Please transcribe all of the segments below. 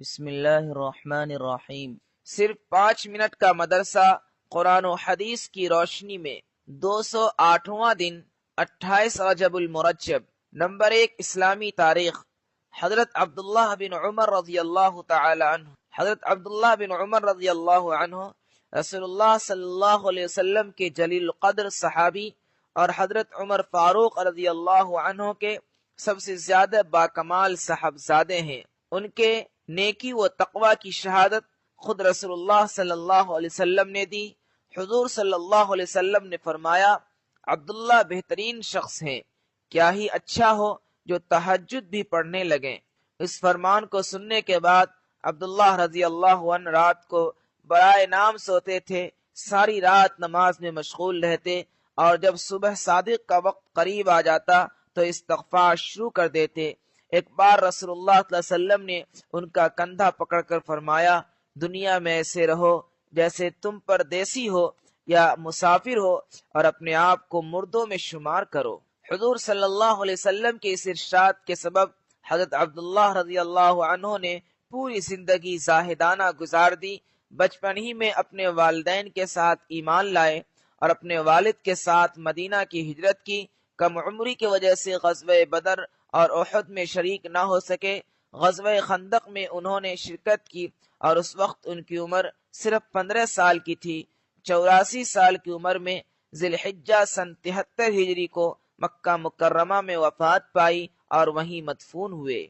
بسم اللہ الرحمن الرحیم۔ صرف 5 منٹ کا مدرسہ قرآن و حدیث کی روشنی میں 208واں دن 28 رجب المرجب۔ نمبر 1 اسلامی تاریخ۔ حضرت عبداللہ بن عمر رضی اللہ تعالی عنہ رسول اللہ صلی اللہ علیہ وسلم کے جلیل القدر صحابی اور حضرت عمر فاروق رضی اللہ عنہ کے سب سے زیادہ باکمال صاحبزادے ہیں۔ ان کے نیکی و تقوی کی شہادت خود رسول اللہ صلی اللہ علیہ وسلم نے دی۔ حضور صلی اللہ علیہ وسلم نے فرمایا، عبداللہ بہترین شخص ہیں، کیا ہی اچھا ہو جو تہجد بھی پڑھنے لگیں۔ اس فرمان کو سننے کے بعد عبداللہ رضی اللہ عنہ رات کو برائے نام سوتے تھے، ساری رات نماز میں مشغول رہتے، اور جب صبح صادق کا وقت قریب آ جاتا تو استغفار شروع کر دیتے۔ ایک بار رسول اللہ صلی اللہ علیہ وسلم نے ان کا کندھا پکڑ کر فرمایا، دنیا میں ایسے رہو جیسے تم پردیسی ہو یا مسافر ہو، اور اپنے آپ کو مردوں میں شمار کرو۔ حضور صلی اللہ علیہ وسلم کے اس ارشاد کے سبب حضرت عبداللہ رضی اللہ عنہ نے پوری زندگی زاہدانہ گزار دی۔ بچپن ہی میں اپنے والدین کے ساتھ ایمان لائے اور اپنے والد کے ساتھ مدینہ کی ہجرت کی۔ کم عمری کی وجہ سے غزوہ بدر اور احد میں شریک نہ ہو سکے۔ غزوہ خندق میں انہوں نے شرکت کی اور اس وقت ان کی عمر صرف 15 سال کی تھی۔ 84 سال کی عمر میں ذی الحجہ سن 73 ہجری کو مکہ مکرمہ میں وفات پائی اور وہیں مدفون ہوئے۔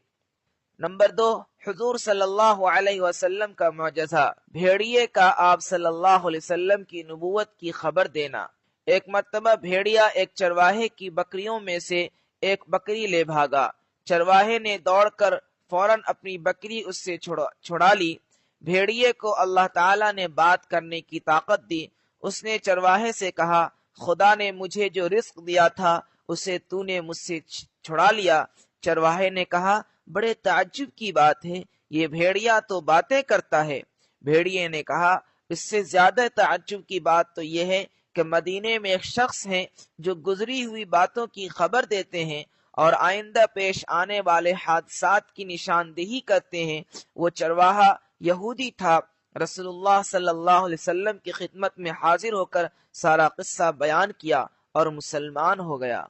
نمبر 2 حضور صلی اللہ علیہ وسلم کا معجزہ، بھیڑیے کا آپ صلی اللہ علیہ وسلم کی نبوت کی خبر دینا۔ ایک مرتبہ بھیڑیا ایک چرواہے کی بکریوں میں سے ایک بکری لے بھاگا۔ چرواہے نے دوڑ کر فوراً اپنی بکری اس سے چھڑا لی۔ بھیڑیے کو اللہ تعالیٰ نے بات کرنے کی طاقت دی۔ اس نے چرواہے سے کہا، خدا نے مجھے جو رزق دیا تھا اسے تو نے مجھ سے چھڑا لیا۔ چرواہے نے کہا، بڑے تعجب کی بات ہے، یہ بھیڑیا تو باتیں کرتا ہے۔ بھیڑیے نے کہا، اس سے زیادہ تعجب کی بات تو یہ ہے کہ مدینے میں ایک شخص ہیں جو گزری ہوئی باتوں کی خبر دیتے ہیں اور آئندہ پیش آنے والے حادثات کی نشاندہی کرتے ہیں۔ وہ چرواہا یہودی تھا۔ رسول اللہ صلی اللہ علیہ وسلم کی خدمت میں حاضر ہو کر سارا قصہ بیان کیا اور مسلمان ہو گیا۔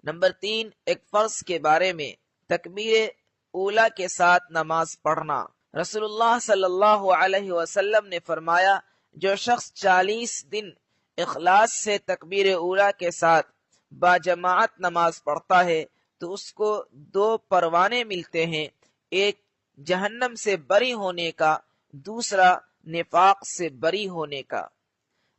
نمبر 3 ایک فرض کے بارے میں، تکبیر اولا کے ساتھ نماز پڑھنا۔ رسول اللہ صلی اللہ علیہ وسلم نے فرمایا، جو شخص 40 دن اخلاص سے تکبیر اولا کے ساتھ باجماعت نماز پڑھتا ہے تو اس کو 2 پروانے ملتے ہیں، ایک جہنم سے بری ہونے کا، دوسرا نفاق سے بری ہونے کا۔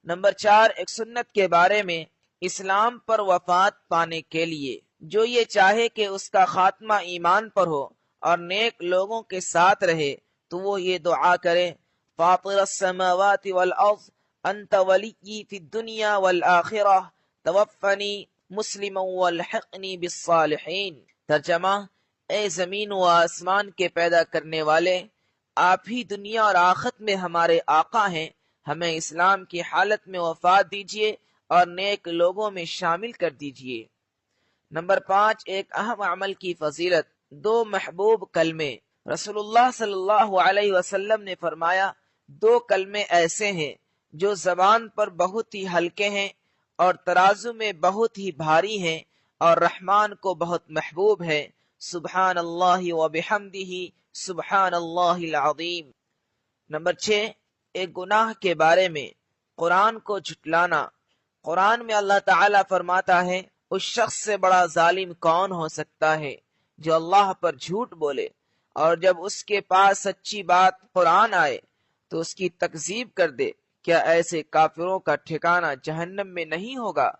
نمبر 4 ایک سنت کے بارے میں، اسلام پر وفات پانے کے لیے جو یہ چاہے کہ اس کا خاتمہ ایمان پر ہو اور نیک لوگوں کے ساتھ رہے تو وہ یہ دعا کرے، فاطر السماوات والارض انت ولی فی الدنیا والآخرہ توفنی مسلما والحقنی بالصالحین۔ ترجمہ، اے زمین و آسمان کے پیدا کرنے والے، آپ ہی دنیا اور آخرت میں ہمارے آقا ہیں، ہمیں اسلام کی حالت میں وفات دیجیے اور نیک لوگوں میں شامل کر دیجیے۔ نمبر 5 ایک اہم عمل کی فضیلت، 2 محبوب کلمے۔ رسول اللہ صلی اللہ علیہ وسلم نے فرمایا، 2 کلمے ایسے ہیں جو زبان پر بہت ہی ہلکے ہیں اور ترازو میں بہت ہی بھاری ہیں اور رحمان کو بہت محبوب ہے، سبحان اللہ و بحمدہ سبحان اللہ العظیم۔ نمبر 6 ایک گناہ کے بارے میں، قرآن کو جھٹلانا۔ قرآن میں اللہ تعالیٰ فرماتا ہے، اس شخص سے بڑا ظالم کون ہو سکتا ہے جو اللہ پر جھوٹ بولے اور جب اس کے پاس سچی بات قرآن آئے تو اس کی تکذیب کر دے، کیا ایسے کافروں کا ٹھکانہ جہنم میں نہیں ہوگا؟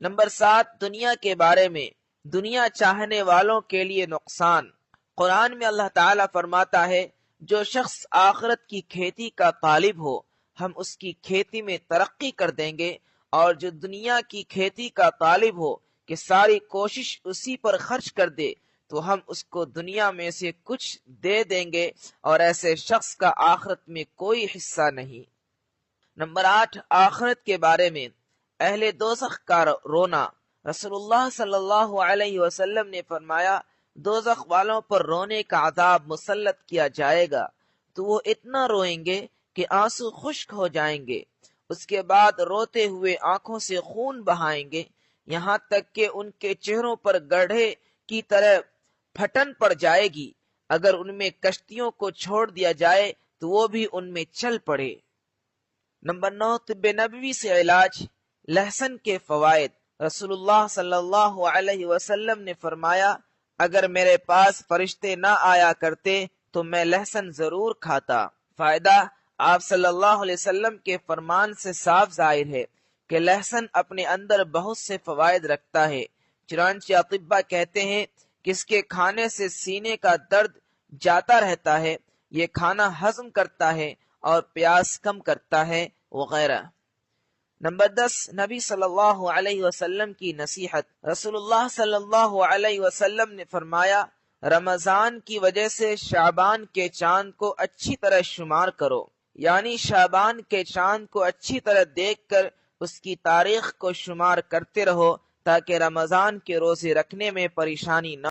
نمبر 7 دنیا کے بارے میں، دنیا چاہنے والوں کے لیے نقصان۔ قرآن میں اللہ تعالیٰ فرماتا ہے، جو شخص آخرت کی کھیتی کا طالب ہو ہم اس کی کھیتی میں ترقی کر دیں گے، اور جو دنیا کی کھیتی کا طالب ہو کہ ساری کوشش اسی پر خرچ کر دے تو ہم اس کو دنیا میں سے کچھ دے دیں گے اور ایسے شخص کا آخرت میں کوئی حصہ نہیں۔ نمبر 8 آخرت کے بارے میں، اہل دوزخ کا رونا۔ رسول اللہ صلی اللہ علیہ وسلم نے فرمایا، دوزخ والوں پر رونے کا عذاب مسلط کیا جائے گا تو وہ اتنا روئیں گے کہ آنسو خشک ہو جائیں گے، اس کے بعد روتے ہوئے آنکھوں سے خون بہائیں گے، یہاں تک کہ ان کے چہروں پر گڑھے کی طرح پھٹن پڑ جائے گی، اگر ان میں کشتیوں کو چھوڑ دیا جائے تو وہ بھی ان میں چل پڑے۔ نمبر 9، طب نبوی سے علاج، لہسن کے فوائد۔ رسول اللہ صلی اللہ علیہ وسلم نے فرمایا، اگر میرے پاس فرشتے نہ آیا کرتے تو میں لہسن ضرور کھاتا۔ فائدہ، آپ صلی اللہ علیہ وسلم کے فرمان سے صاف ظاہر ہے کہ لہسن اپنے اندر بہت سے فوائد رکھتا ہے، چنانچہ اطباء کہتے ہیں کہ اس کے کھانے سے سینے کا درد جاتا رہتا ہے، یہ کھانا ہضم کرتا ہے اور پیاس کم کرتا ہے وغیرہ۔ نمبر 10، نبی صلی اللہ علیہ وسلم کی نصیحت۔ رسول اللہ صلی اللہ علیہ وسلم نے فرمایا، رمضان کی وجہ سے شعبان کے چاند کو اچھی طرح شمار کرو، یعنی شعبان کے چاند کو اچھی طرح دیکھ کر اس کی تاریخ کو شمار کرتے رہو تاکہ رمضان کے روزے رکھنے میں پریشانی نہ